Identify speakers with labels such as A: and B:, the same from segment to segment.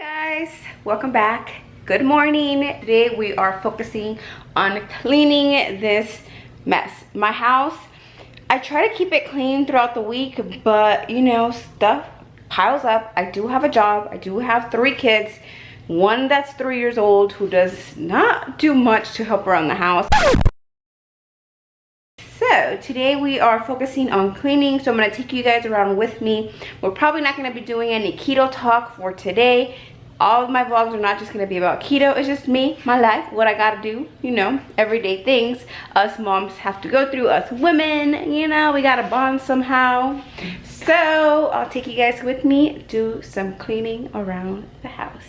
A: Guys, welcome back. Good morning. Today we are focusing on cleaning this mess. My house, I try to keep it clean throughout the week, but you know, stuff piles up. I do have a job. I do have 3 kids. One that's 3 years old who does not do much to help around the house. So today we are focusing on cleaning, so I'm going to take you guys around with me. We're probably not going to be doing any keto talk for today. All of my vlogs are not just going to be about keto. It's just me, my life, what I got to do, you know, everyday things us moms have to go through, us women, you know, we got to bond somehow. So I'll take you guys with me, do some cleaning around the house.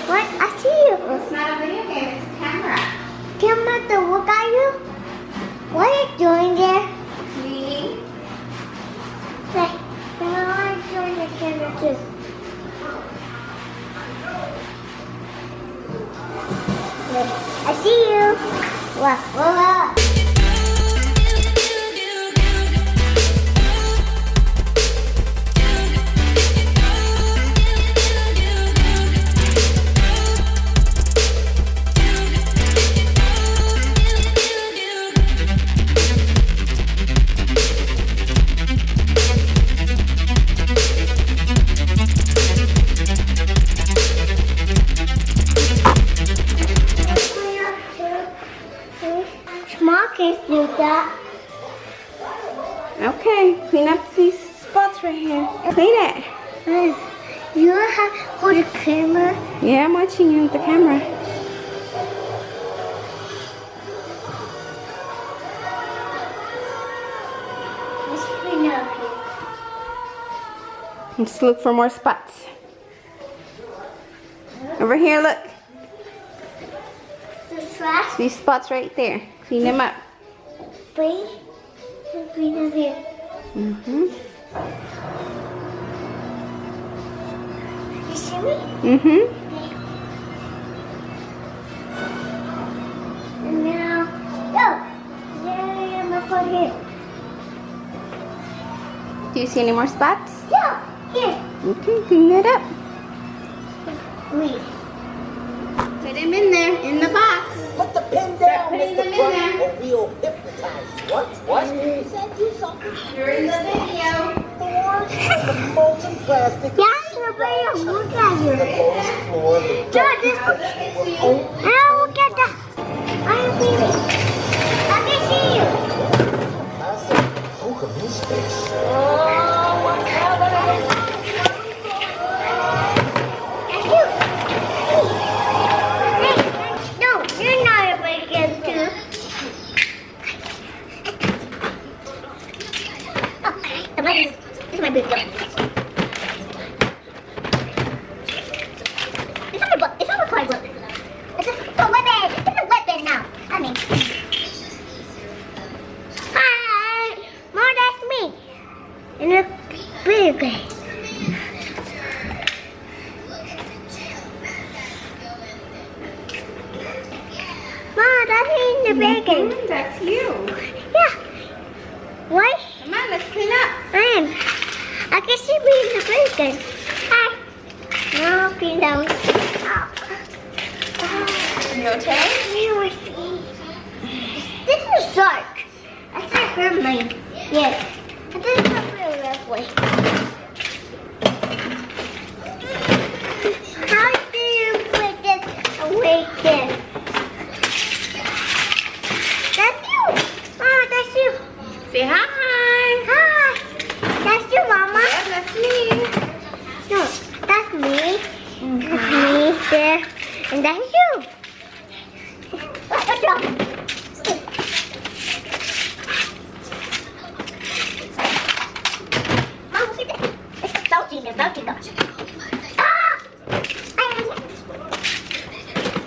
B: What? I see you.
A: It's not a video game, it's a camera.
B: Camera to look at you? What are you doing there?
A: Me?
B: Say, I want to join the camera too. Look, I see you. Look, whoa. Can't do that.
A: Okay, clean up these spots right here. Clean it.
B: You have to hold the camera.
A: Yeah, I'm watching you with the camera.
B: Let's clean up here.
A: Let's look for more spots. Over here, look.
B: The trash.
A: These spots right there. Clean them up.
B: Please. Clean up here.
A: Mm-hmm.
B: You see me?
A: Mm-hmm.
B: And now, there my foot here.
A: Do you see any more spots?
B: Yeah, here.
A: Okay, clean that up.
B: Wait.
A: Put them in there, in the box.
C: Put the pin down,
A: putting
C: Mr.
A: them in
C: Crump,
A: there.
C: or we'll hypnotize. What? You said you something.
A: You're in the video.
C: The molten plastic.
B: Yeah, nobody will look at you.
C: The floor, the
B: Dad, this one. Now look at that. I'm leaving. I can see you.
C: plastic. Who could use this? Oh, what's happening?
B: That's you. Hey, no, you're not a big kid too. Oh, this is my big girl. It's on my book. It's on my book. It's a bacon.
A: That's you.
B: Yeah. Why?
A: Come on, let's clean up.
B: I can see me in the bacon. Hi. No, clean down.
A: You okay?
B: This is dark. That's not her mine. Yes. I didn't have it that way. How do you put this away there? That's you. Oh, that's you.
A: Say hi.
B: Hi. That's you, Mama.
A: Yeah, that's me.
B: No, that's me. That's me there. And that's you. What's wrong?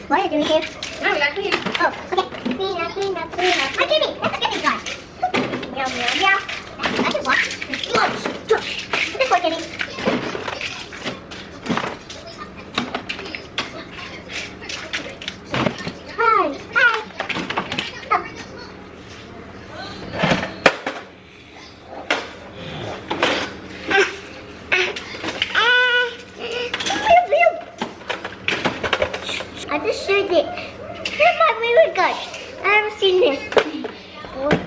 B: What are you doing here?
A: No, we're not clean.
B: Oh, okay. Clean up. My kitty. That's a kitty guy. Meow, meow, meow. That's a what? This one, kitty. Hi. I just showed it. This is my favorite gun. I haven't seen this before.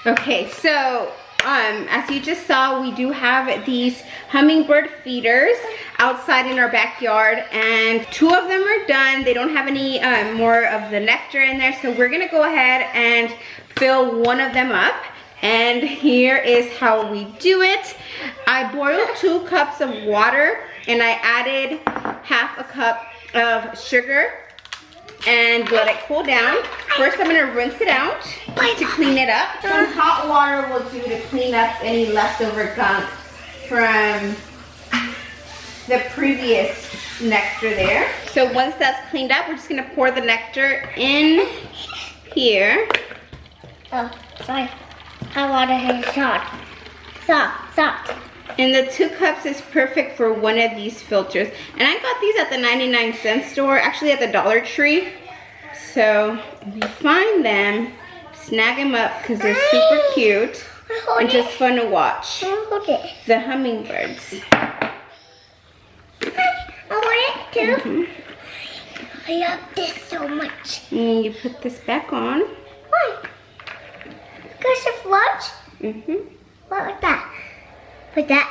A: Okay, so as you just saw, we do have these hummingbird feeders outside in our backyard, and 2 of them are done. They don't have any more of the nectar in there, so we're gonna go ahead and fill one of them up. And here is how we do it. I boiled 2 cups of water and I added half a cup of sugar and let it cool down. First, I'm gonna rinse it out to clean it up. Some hot water will do to clean up any leftover gunk from the previous nectar there. So once that's cleaned up, we're just gonna pour the nectar in here.
B: Oh, sorry. I want to have soft.
A: And the 2 cups is perfect for one of these filters. And I got these at the 99-cent store, actually at the Dollar Tree. So if you find them, snag them up because they're super cute and just fun to watch. The hummingbirds.
B: I want it too. I love this so much.
A: And you put this back on.
B: Why? Because it floats? What was that? Put that.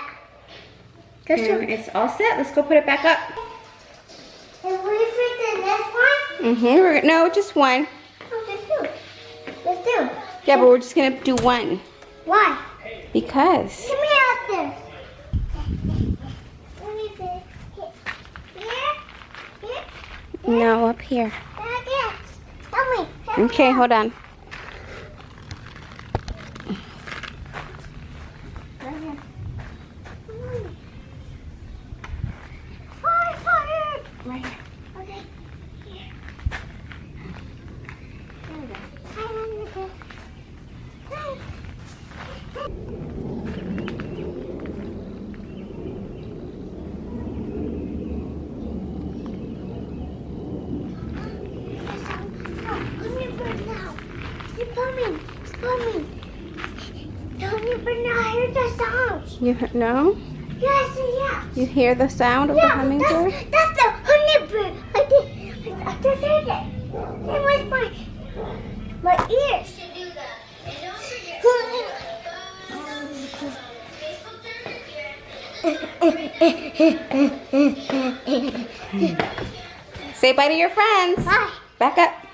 A: And it's all set. Let's go put it back up.
B: And we put the next one?
A: No, just one.
B: Oh, let's do.
A: Yeah, but we're just gonna do one.
B: Why?
A: Because.
B: Come here out there. Let me see. Here?
A: No, up here.
B: Here? Tell me.
A: Okay, hold on. Right here.
B: Okay. Here. Hummingbird now. It's coming. Hummingbird now. I heard the sound.
A: You no?
B: Yes, yeah.
A: You hear the sound of the hummingbird?
B: That's the
A: Say bye to your friends.
B: Bye.
A: Back up.